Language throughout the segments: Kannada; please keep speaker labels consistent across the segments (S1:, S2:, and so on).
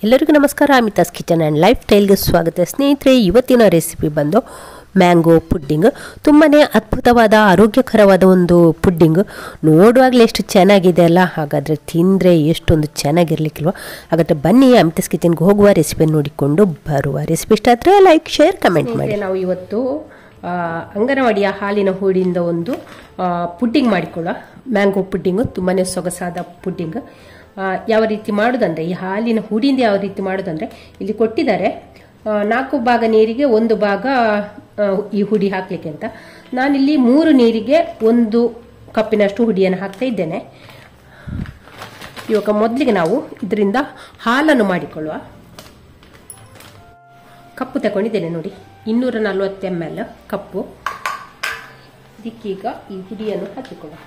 S1: ಎಲ್ಲರಿಗೂ ನಮಸ್ಕಾರ. ಅಮಿತಾಸ್ ಕಿಚನ್ ಆ್ಯಂಡ್ ಲೈಫ್ ಸ್ಟೈಲ್ಗೆ ಸ್ವಾಗತ. ಸ್ನೇಹಿತರೆ, ಇವತ್ತಿನ ರೆಸಿಪಿ ಬಂದು ಮ್ಯಾಂಗೋ ಪುಡ್ಡಿಂಗ್. ತುಂಬಾ ಅದ್ಭುತವಾದ ಆರೋಗ್ಯಕರವಾದ ಒಂದು ಪುಡ್ಡಿಂಗ್. ನೋಡುವಾಗಲೇ ಎಷ್ಟು ಚೆನ್ನಾಗಿದೆ ಅಲ್ಲ, ಹಾಗಾದರೆ ತಿಂದರೆ ಎಷ್ಟೊಂದು ಚೆನ್ನಾಗಿರ್ಲಿಕ್ಕಿಲ್ವ? ಹಾಗಾದರೆ ಬನ್ನಿ ಅಮಿತಾಸ್ ಕಿಚನ್ಗೆ ಹೋಗುವ, ರೆಸಿಪಿ ನೋಡಿಕೊಂಡು ಬರುವ. ರೆಸಿಪಿ ಇಷ್ಟ ಆದರೆ ಲೈಕ್, ಶೇರ್, ಕಮೆಂಟ್ ಮಾಡಿ. ನಾವು ಇವತ್ತು ಅಂಗನವಾಡಿಯ ಹಾಲಿನ ಹುಡಿಯಿಂದ ಒಂದು ಪುಡ್ಡಿಂಗ್ ಮಾಡಿಕೊಳ್ಳುವ. ಮ್ಯಾಂಗೋ ಪುಡ್ಡಿಂಗು ತುಂಬಾ ಸೊಗಸಾದ ಪುಡ್ಡಿಂಗ್. ಯಾವ ರೀತಿ ಮಾಡೋದಂದರೆ, ಈ ಹಾಲಿನ ಹುಡಿಯಿಂದ ಯಾವ ರೀತಿ ಮಾಡೋದಂದರೆ, ಇಲ್ಲಿ ಕೊಟ್ಟಿದ್ದಾರೆ 4 ಭಾಗ ನೀರಿಗೆ 1 ಭಾಗ ಈ ಹುಡಿ ಹಾಕಲಿಕ್ಕೆ ಅಂತ. ನಾನಿಲ್ಲಿ 3 ನೀರಿಗೆ 1 ಕಪ್ಪಿನಷ್ಟು ಹುಡಿಯನ್ನು ಹಾಕ್ತಾ ಇದ್ದೇನೆ. ಇವಾಗ ಮೊದಲಿಗೆ ನಾವು ಇದರಿಂದ ಹಾಲನ್ನು ಮಾಡಿಕೊಳ್ಳುವ. ಕಪ್ಪು ತಗೊಂಡಿದ್ದೇನೆ ನೋಡಿ, 240 ml ಕಪ್ಪು. ಇದಕ್ಕೀಗ ಈ ಹುಡಿಯನ್ನು ಹಾಕಿಕೊಳ್ಳುವ.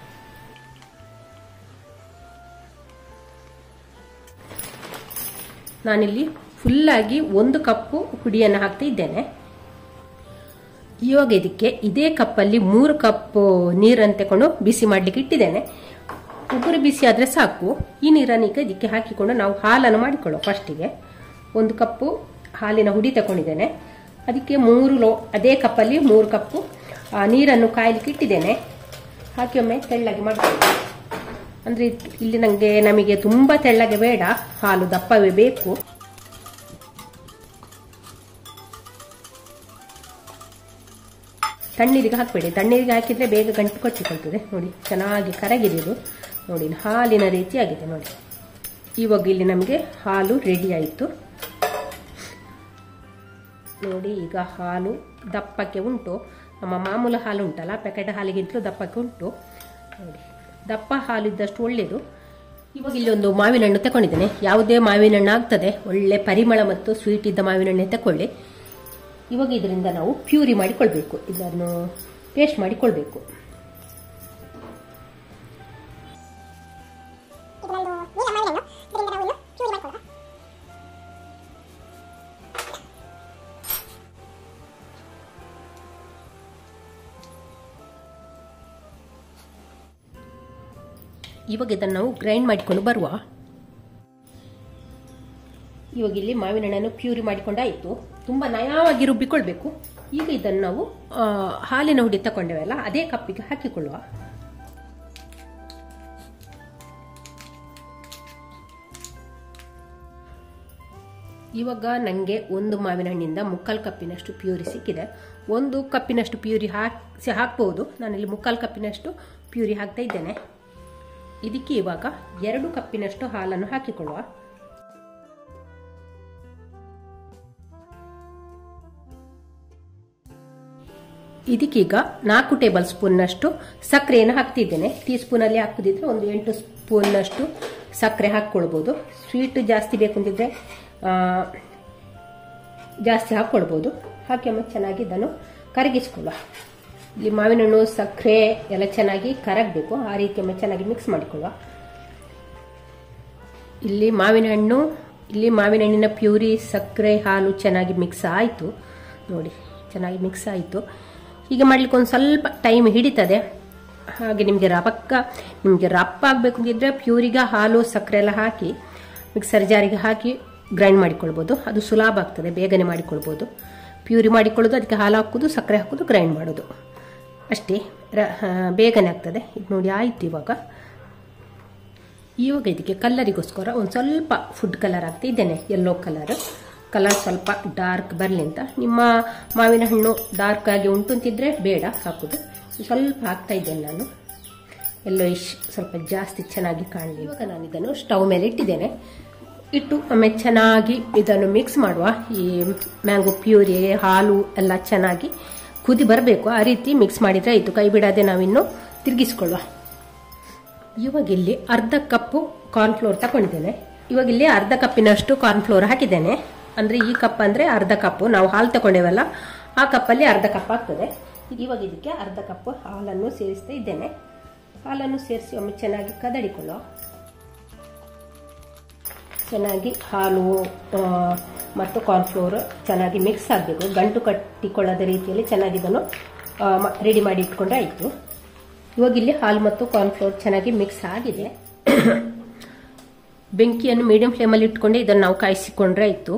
S1: ನಾನಿಲ್ಲಿ ಫುಲ್ಲಾಗಿ 1 ಕಪ್ಪು ಹುಡಿಯನ್ನು ಹಾಕ್ತಾ ಇದ್ದೇನೆ. ಇವಾಗ ಇದಕ್ಕೆ ಇದೇ ಕಪ್ಪಲ್ಲಿ 3 ಕಪ್ ನೀರನ್ನು ತಗೊಂಡು ಬಿಸಿ ಮಾಡಲಿಕ್ಕೆ ಇಟ್ಟಿದ್ದೇನೆ. ಉಗುರು ಬಿಸಿ ಆದರೆ ಸಾಕು. ಈ ನೀರನ್ನು ಈಗ ಇದಕ್ಕೆ ಹಾಕಿಕೊಂಡು ನಾವು ಹಾಲನ್ನು ಮಾಡಿಕೊಳ್ಳುವ. ಫಸ್ಟಿಗೆ 1 ಕಪ್ಪು ಹಾಲಿನ ಹುಡಿ ತಗೊಂಡಿದ್ದೇನೆ. ಅದಕ್ಕೆ ಅದೇ ಕಪ್ಪಲ್ಲಿ 3 ಕಪ್ಪು ನೀರನ್ನು ಕಾಯಲಿಕ್ಕೆ ಇಟ್ಟಿದ್ದೇನೆ. ಹಾಕಿ ಒಮ್ಮೆ ತೆಳ್ಳಗೆ ಮಾಡಿಕೊಳ್ಳಿ. ಅಂದರೆ ಇಲ್ಲಿ ನಮಗೆ ತುಂಬ ತೆಳ್ಳಗೆ ಬೇಡ, ಹಾಲು ದಪ್ಪವೇ ಬೇಕು. ತಣ್ಣೀರಿಗೆ ಹಾಕಬೇಡಿ, ತಣ್ಣೀರಿಗೆ ಹಾಕಿದರೆ ಬೇಗ ಗಂಟು ಕಟ್ಟಿಕೊಳ್ತದೆ. ನೋಡಿ, ಚೆನ್ನಾಗಿ ಕರಗಿರೋದು ನೋಡಿ, ಹಾಲಿನ ರೀತಿ ಆಗಿದೆ ನೋಡಿ. ಇವಾಗ ಇಲ್ಲಿ ನಮಗೆ ಹಾಲು ರೆಡಿ ಆಯಿತು ನೋಡಿ. ಈಗ ಹಾಲು ದಪ್ಪಕ್ಕೆ ಉಂಟು. ನಮ್ಮ ಮಾಮೂಲು ಹಾಲು ಉಂಟಲ್ಲ, ಪ್ಯಾಕೆಟ್ ಹಾಲಿಗಿಂತಲೂ ದಪ್ಪಕ್ಕೆ ಉಂಟು ನೋಡಿ. ದಪ್ಪ ಹಾಲು ಇದ್ದಷ್ಟು ಒಳ್ಳೆಯದು. ಇವಾಗ ಇಲ್ಲಿ ಒಂದು ಮಾವಿನ ಹಣ್ಣು ತಗೊಂಡಿದ್ದೇನೆ. ಯಾವುದೇ ಮಾವಿನ ಹಣ್ಣು ಆಗ್ತದೆ, ಒಳ್ಳೆ ಪರಿಮಳ ಮತ್ತು ಸ್ವೀಟ್ ಇದ್ದ ಮಾವಿನ ಹಣ್ಣೆ ತಗೊಳ್ಳಿ. ಇವಾಗ ಇದರಿಂದ ನಾವು ಪ್ಯೂರಿ ಮಾಡಿಕೊಳ್ಬೇಕು, ಇದನ್ನು ಪೇಸ್ಟ್ ಮಾಡಿಕೊಳ್ಬೇಕು. ಇವಾಗ ಇದನ್ನು ನಾವು ಗ್ರೈಂಡ್ ಮಾಡಿಕೊಂಡು ಬರುವ. ಇವಾಗ ಇಲ್ಲಿ ಮಾವಿನ ಹಣ್ಣನ್ನು ಪ್ಯೂರಿ ಮಾಡಿಕೊಂಡಾಯಿತು. ತುಂಬ ನಯವಾಗಿ ರುಬ್ಬಿಕೊಳ್ಬೇಕು. ಈಗ ಇದನ್ನು ನಾವು ಹಾಲಿನ ಹುಡಿ ತಗೊಂಡೇವಲ್ಲ, ಅದೇ ಕಪ್ಪಿಗೆ ಹಾಕಿಕೊಳ್ಳುವ. ಇವಾಗ ನನಗೆ 1 ಮಾವಿನ ಹಣ್ಣಿಂದ 3/4 ಕಪ್ಪಿನಷ್ಟು ಪ್ಯೂರಿ ಸಿಕ್ಕಿದೆ. 1 ಕಪ್ಪಿನಷ್ಟು ಪ್ಯೂರಿ ಹಾಕ್ಬೋದು. ನಾನಿಲ್ಲಿ 3/4 ಕಪ್ಪಿನಷ್ಟು ಪ್ಯೂರಿ ಹಾಕ್ತಾ ಇದ್ದೇನೆ. ಇದಕ್ಕೆ ಇವಾಗ 2 ಕಪ್ಪಿನಷ್ಟು ಹಾಲನ್ನು ಹಾಕಿಕೊಳ್ಳುವ. ಇದಕ್ಕೀಗ 4 ಟೇಬಲ್ ಸ್ಪೂನ್ನಷ್ಟು ಸಕ್ಕರೆಯನ್ನು ಹಾಕ್ತಿದ್ದೇನೆ. ಟೀ ಸ್ಪೂನಲ್ಲಿ ಹಾಕುದಿದ್ರೆ ಒಂದು 8 ಸ್ಪೂನ್ನಷ್ಟು ಸಕ್ಕರೆ ಹಾಕ್ಕೊಳ್ಬೋದು. ಸ್ವೀಟ್ ಜಾಸ್ತಿ ಬೇಕು ಅಂತಿದ್ರೆ ಜಾಸ್ತಿ ಹಾಕ್ಕೊಳ್ಬೋದು. ಹಾಕಿ ಒಮ್ಮೆ ಚೆನ್ನಾಗಿ ಇದನ್ನು ಕರಗಿಸ್ಕೊಳ್ಳುವ. ಇಲ್ಲಿ ಮಾವಿನ ಹಣ್ಣು ಸಕ್ಕರೆ ಎಲ್ಲ ಚೆನ್ನಾಗಿ ಕರಗಬೇಕು. ಆ ರೀತಿ ಒಮ್ಮೆ ಚೆನ್ನಾಗಿ ಮಿಕ್ಸ್ ಮಾಡಿಕೊಳ್ಳುವ. ಇಲ್ಲಿ ಮಾವಿನ ಹಣ್ಣಿನ ಪ್ಯೂರಿ, ಸಕ್ಕರೆ, ಹಾಲು ಚೆನ್ನಾಗಿ ಮಿಕ್ಸ್ ಆಯಿತು ನೋಡಿ. ಚೆನ್ನಾಗಿ ಮಿಕ್ಸ್ ಆಯಿತು. ಹೀಗೆ ಮಾಡ್ಲಿಕ್ಕೆ ಒಂದು ಸ್ವಲ್ಪ ಟೈಮ್ ಹಿಡಿತದೆ. ಹಾಗೆ ನಿಮಗೆ ರಪ್ಪ ಆಗಬೇಕು ಅಂತಿದ್ರೆ ಪ್ಯೂರಿಗೆ ಹಾಲು ಸಕ್ಕರೆ ಎಲ್ಲ ಹಾಕಿ ಮಿಕ್ಸರ್ ಜಾರಿಗೆ ಹಾಕಿ ಗ್ರೈಂಡ್ ಮಾಡಿಕೊಳ್ಬೋದು. ಅದು ಸುಲಭ ಆಗ್ತದೆ, ಬೇಗನೆ ಮಾಡಿಕೊಳ್ಬೋದು. ಪ್ಯೂರಿ ಮಾಡಿಕೊಳ್ಳೋದು, ಅದಕ್ಕೆ ಹಾಲು ಹಾಕೋದು, ಸಕ್ಕರೆ ಹಾಕೋದು, ಗ್ರೈಂಡ್ ಮಾಡೋದು ಅಷ್ಟೇ, ಬೇಗನೆ ಆಗ್ತದೆ. ಇದು ನೋಡಿ ಆಯಿತು. ಇವಾಗ ಇದಕ್ಕೆ ಕಲರಿಗೋಸ್ಕರ ಒಂದು ಸ್ವಲ್ಪ ಫುಡ್ ಕಲರ್ ಹಾಕ್ತಾ ಇದ್ದೇನೆ, ಯೆಲ್ಲೋ ಕಲರ್ ಸ್ವಲ್ಪ ಡಾರ್ಕ್ ಬರಲಿ ಅಂತ. ನಿಮ್ಮ ಮಾವಿನ ಹಣ್ಣು ಡಾರ್ಕ್ ಆಗಿ ಉಂಟು ಅಂತಿದ್ರೆ ಬೇಡ ಹಾಕೋದು. ಸ್ವಲ್ಪ ಹಾಕ್ತಾ ಇದ್ದೇನೆ ನಾನು, ಯೆಲ್ಲೋಯಿಶ್ ಸ್ವಲ್ಪ ಜಾಸ್ತಿ ಚೆನ್ನಾಗಿ ಕಾಣಲಿ. ಇವಾಗ ನಾನು ಇದನ್ನು ಸ್ಟವ್ ಮೇಲೆ ಇಟ್ಟಿದ್ದೇನೆ. ಇಟ್ಟು ಒಮ್ಮೆ ಚೆನ್ನಾಗಿ ಇದನ್ನು ಮಿಕ್ಸ್ ಮಾಡುವ. ಈ ಮ್ಯಾಂಗೋ ಪ್ಯೂರಿ, ಹಾಲು ಎಲ್ಲ ಚೆನ್ನಾಗಿ ಕುದಿ ಬರಬೇಕು. ಆ ರೀತಿ ಮಿಕ್ಸ್ ಮಾಡಿದರೆ ಆಯಿತು. ಕೈ ಬಿಡದೆ ನಾವಿನ್ನು ತಿರುಗಿಸ್ಕೊಳ್ಳುವ. ಇವಾಗ ಇಲ್ಲಿ 1/2 ಕಪ್ಪು ಕಾರ್ನ್ಫ್ಲೋರ್ ತಗೊಂಡಿದ್ದೇನೆ. ಇವಾಗ ಇಲ್ಲಿ 1/2 ಕಪ್ಪಿನಷ್ಟು ಕಾರ್ನ್ಫ್ಲೋರ್ ಹಾಕಿದ್ದೇನೆ. ಅಂದರೆ ಈ ಕಪ್ ಅಂದರೆ 1/2 ಕಪ್ಪು. ನಾವು ಹಾಲು ತಗೊಂಡೇವಲ್ಲ, ಆ ಕಪ್ಪಲ್ಲಿ 1/2 ಕಪ್ ಆಗ್ತದೆ. ಇವಾಗ ಇದಕ್ಕೆ 1/2 ಕಪ್ ಹಾಲನ್ನು ಸೇರಿಸ್ತಾ ಇದ್ದೇನೆ. ಹಾಲನ್ನು ಸೇರಿಸಿ ಒಮ್ಮೆ ಚೆನ್ನಾಗಿ ಕದಡಿಕೊಳ್ಳುವ. ಚೆನ್ನಾಗಿ ಹಾಲು ಮತ್ತು ಕಾರ್ನ್ಫ್ಲೋರ್ ಚೆನ್ನಾಗಿ ಮಿಕ್ಸ್ ಆಗಬೇಕು. ಗಂಟು ಕಟ್ಟಿಕೊಳ್ಳದ ರೀತಿಯಲ್ಲಿ ಚೆನ್ನಾಗಿ ಇದನ್ನು ರೆಡಿ ಮಾಡಿ ಇಟ್ಕೊಂಡ್ರೆ ಆಯಿತು. ಇವಾಗ ಇಲ್ಲಿ ಹಾಲು ಮತ್ತು ಕಾರ್ನ್ಫ್ಲೋರ್ ಚೆನ್ನಾಗಿ ಮಿಕ್ಸ್ ಆಗಿದೆ. ಬೆಂಕಿಯನ್ನು ಮೀಡಿಯಂ ಫ್ಲೇಮಲ್ಲಿ ಇಟ್ಕೊಂಡೆ ಇದನ್ನು ನಾವು ಕಾಯಿಸಿಕೊಂಡ್ರೆ ಆಯಿತು.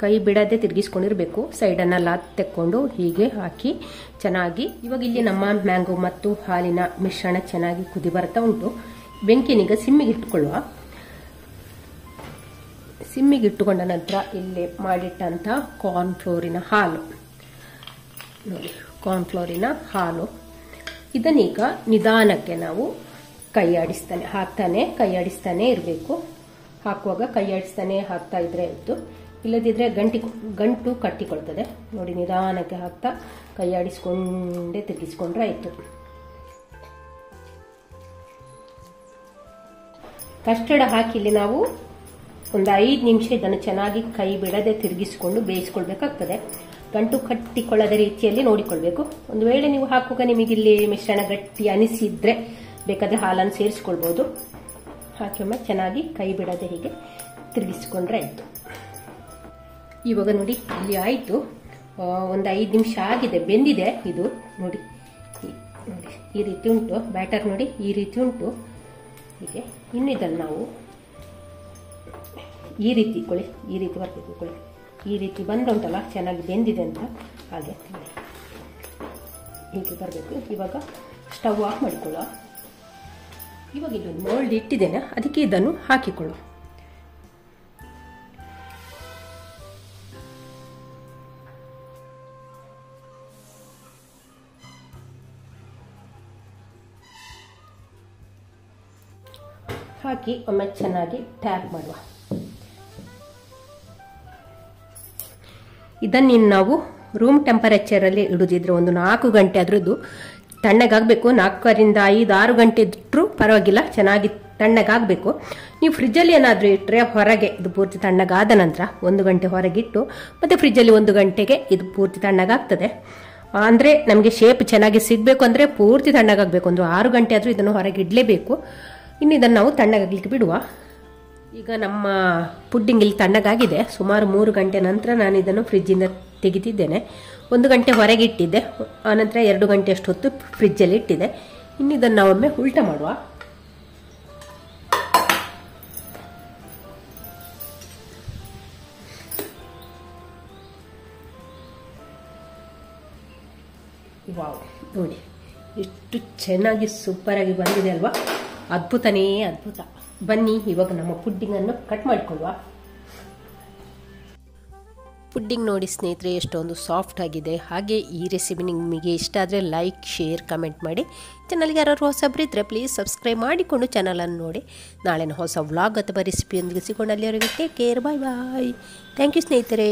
S1: ಕೈ ಬಿಡದೆ ತಿರುಗಿಸ್ಕೊಂಡಿರಬೇಕು. ಸೈಡನ್ನೆಲ್ಲ ತೆಕ್ಕೊಂಡು ಹೀಗೆ ಹಾಕಿ ಚೆನ್ನಾಗಿ. ಇವಾಗ ಇಲ್ಲಿ ನಮ್ಮ ಮ್ಯಾಂಗೋ ಮತ್ತು ಹಾಲಿನ ಮಿಶ್ರಣ ಚೆನ್ನಾಗಿ ಕುದಿ ಬರ್ತಾ ಉಂಟು. ಬೆಂಕಿನೀಗ ಸಿಮ್ಮಿಗೆ ಇಟ್ಕೊಳ್ಳುವ. ಸಿಮ್ಮಿಗೆ ಇಟ್ಟುಕೊಂಡ ನಂತರ ಇಲ್ಲಿ ಮಾಡಿಟ್ಟಂಥ ಕಾರ್ನ್ಫ್ಲೋರಿನ ಹಾಲು ನೋಡಿ, ಕಾರ್ನ್ಫ್ಲೋರಿನ ಹಾಲು ಇದನ್ನೀಗ ನಿಧಾನಕ್ಕೆ ನಾವು ಕೈ ಆಡಿಸ್ತಾನೆ ಇರಬೇಕು. ಹಾಕುವಾಗ ಕೈ ಆಡಿಸ್ತಾನೆ ಹಾಕ್ತಾ ಇದ್ರೆ ಆಯಿತು. ಇಲ್ಲದಿದ್ರೆ ಗಂಟು ಕಟ್ಟಿಕೊಳ್ತದೆ ನೋಡಿ. ನಿಧಾನಕ್ಕೆ ಹಾಕ್ತಾ ಕೈ ಆಡಿಸ್ಕೊಂಡೇ ತಿರುಗಿಸ್ಕೊಂಡ್ರೆ ಆಯಿತು. ಕಸ್ಟರ್ಡ್ ಹಾಕಿ ಇಲ್ಲಿ ನಾವು ಒಂದು 5 ನಿಮಿಷ ಇದನ್ನು ಚೆನ್ನಾಗಿ ಕೈ ಬಿಡದೆ ತಿರುಗಿಸಿಕೊಂಡು ಬೇಯಿಸ್ಕೊಳ್ಬೇಕಾಗ್ತದೆ. ಗಂಟು ಕಟ್ಟಿಕೊಳ್ಳದ ರೀತಿಯಲ್ಲಿ ನೋಡಿಕೊಳ್ಬೇಕು. ಒಂದು ವೇಳೆ ನೀವು ಹಾಕುವಾಗ ನಿಮಗಿಲ್ಲಿ ಮಿಶ್ರಣ ಗಟ್ಟಿ ಅನಿಸಿದ್ರೆ ಬೇಕಾದ್ರೆ ಹಾಲನ್ನು ಸೇರಿಸ್ಕೊಳ್ಬಹುದು. ಹಾಕಿ ಒಮ್ಮೆ ಚೆನ್ನಾಗಿ ಕೈ ಬಿಡದೆ ಹೀಗೆ ತಿರುಗಿಸ್ಕೊಂಡ್ರೆ ಆಯಿತು. ಇವಾಗ ನೋಡಿ ಇಲ್ಲಿ ಆಯಿತು. ಒಂದು 5 ನಿಮಿಷ ಆಗಿದೆ, ಬೆಂದಿದೆ ಇದು ನೋಡಿ. ಈ ರೀತಿ ಉಂಟು ಬ್ಯಾಟರ್ ನೋಡಿ, ಈ ರೀತಿ ಉಂಟು. ಹೀಗೆ ಇನ್ನು ಇದನ್ನು ನಾವು ಈ ರೀತಿ ಬರಬೇಕು. ಈ ರೀತಿ ಬಂದುಂಟಲ್ಲ ಚೆನ್ನಾಗಿ ಬೆಂದಿದೆ ಅಂತ, ಹಾಗೆ ಹೀಗೆ ಬರಬೇಕು. ಇವಾಗ ಸ್ಟವ್ ಆಫ್ ಮಾಡಿಕೊಳ್ಳುವ. ಇವಾಗ ಇದೊಂದು ಮೋಲ್ಡ್ ಇಟ್ಟಿದ್ದೇನೆ, ಅದಕ್ಕೆ ಇದನ್ನು ಹಾಕಿಕೊಳ್ಳುವ. ಹಾಕಿ ಒಮ್ಮೆ ಚೆನ್ನಾಗಿ ಟ್ಯಾಪ್ ಮಾಡುವ. ಇದನ್ನು ನಾವು ರೂಮ್ ಟೆಂಪರೇಚರಲ್ಲಿ ಇಡುದಿದ್ರೆ ಒಂದು 4 ಗಂಟೆ ಆದ್ರೂ ಇದು ತಣ್ಣಗಾಗಬೇಕು. 4 ರಿಂದ 5-6 ಗಂಟೆ ಇಟ್ಟರೂ ಪರವಾಗಿಲ್ಲ, ಚೆನ್ನಾಗಿ ತಣ್ಣಗಾಗಬೇಕು. ನೀವು ಫ್ರಿಜ್ಜಲ್ಲಿ ಏನಾದರೂ ಇಟ್ಟರೆ ಹೊರಗೆ ಇದು ಪೂರ್ತಿ ತಣ್ಣಗಾದ ನಂತರ 1 ಗಂಟೆ ಹೊರಗಿಟ್ಟು ಮತ್ತೆ ಫ್ರಿಜ್ಜಲ್ಲಿ 1 ಗಂಟೆಗೆ ಇದು ಪೂರ್ತಿ ತಣ್ಣಗಾಗ್ತದೆ. ಅಂದರೆ ನಮಗೆ ಶೇಪ್ ಚೆನ್ನಾಗಿ ಸಿಗಬೇಕು ಅಂದರೆ ಪೂರ್ತಿ ತಣ್ಣಗಾಗಬೇಕು. ಒಂದು 6 ಗಂಟೆ ಆದರೂ ಇದನ್ನು ಹೊರಗೆ ಇಡಲೇಬೇಕು. ಇನ್ನು ಇದನ್ನು ನಾವು ತಣ್ಣಗಾಗಲಿಕ್ಕೆ ಬಿಡುವ. ಈಗ ನಮ್ಮ ಪುಡ್ಡಿಂಗ್ ಇಲ್ಲಿ ತಣ್ಣಗಾಗಿದೆ. ಸುಮಾರು 3 ಗಂಟೆ ನಂತರ ನಾನು ಇದನ್ನು ಫ್ರಿಜ್ಜಿಂದ ತೆಗೆದಿದ್ದೇನೆ. 1 ಗಂಟೆ ಹೊರಗೆ ಇಟ್ಟಿದ್ದೆ, ಆನಂತರ 2 ಗಂಟೆ ಅಷ್ಟು ಹೊತ್ತು ಫ್ರಿಜ್ಜಲ್ಲಿ ಇಟ್ಟಿದ್ದೆ. ಇನ್ನು ಇದನ್ನು ನಾವೊಮ್ಮೆ ಉಲ್ಟ ಮಾಡುವ. ವಾವ್ ನೋಡಿ ಎಷ್ಟು ಚೆನ್ನಾಗಿ ಸೂಪರಾಗಿ ಬಂದಿದೆ ಅಲ್ವಾ? ಅದ್ಭುತನೇ ಅದ್ಭುತ. ಬನ್ನಿ ಇವಾಗ ನಮ್ಮ ಪುಡ್ಡಿಂಗನ್ನು ಕಟ್ ಮಾಡಿಕೊಳ್ಳುವ. ಪುಡ್ಡಿಂಗ್ ನೋಡಿ ಸ್ನೇಹಿತರೆ ಎಷ್ಟೊಂದು ಸಾಫ್ಟ್ ಆಗಿದೆ. ಹಾಗೆ ಈ ರೆಸಿಪಿ ನಿಮಗೆ ಇಷ್ಟ ಆದರೆ ಲೈಕ್, ಶೇರ್, ಕಮೆಂಟ್ ಮಾಡಿ. ಚಾನಲ್ಗೆ ಯಾರು ಹೊಸಬ್ರಿದ್ರೆ ಪ್ಲೀಸ್ ಸಬ್ಸ್ಕ್ರೈಬ್ ಮಾಡಿಕೊಂಡು ಚಾನಲನ್ನು ನೋಡಿ. ನಾಳೆನ ಹೊಸ ವ್ಲಾಗ್ ಅಥವಾ ರೆಸಿಪಿಯೊಂದಿಗೆ ಸಿಗೋಣ. ಅಲ್ಲಿವರೆಗೆ take care, bye bye. Thank you ಸ್ನೇಹಿತರೆ.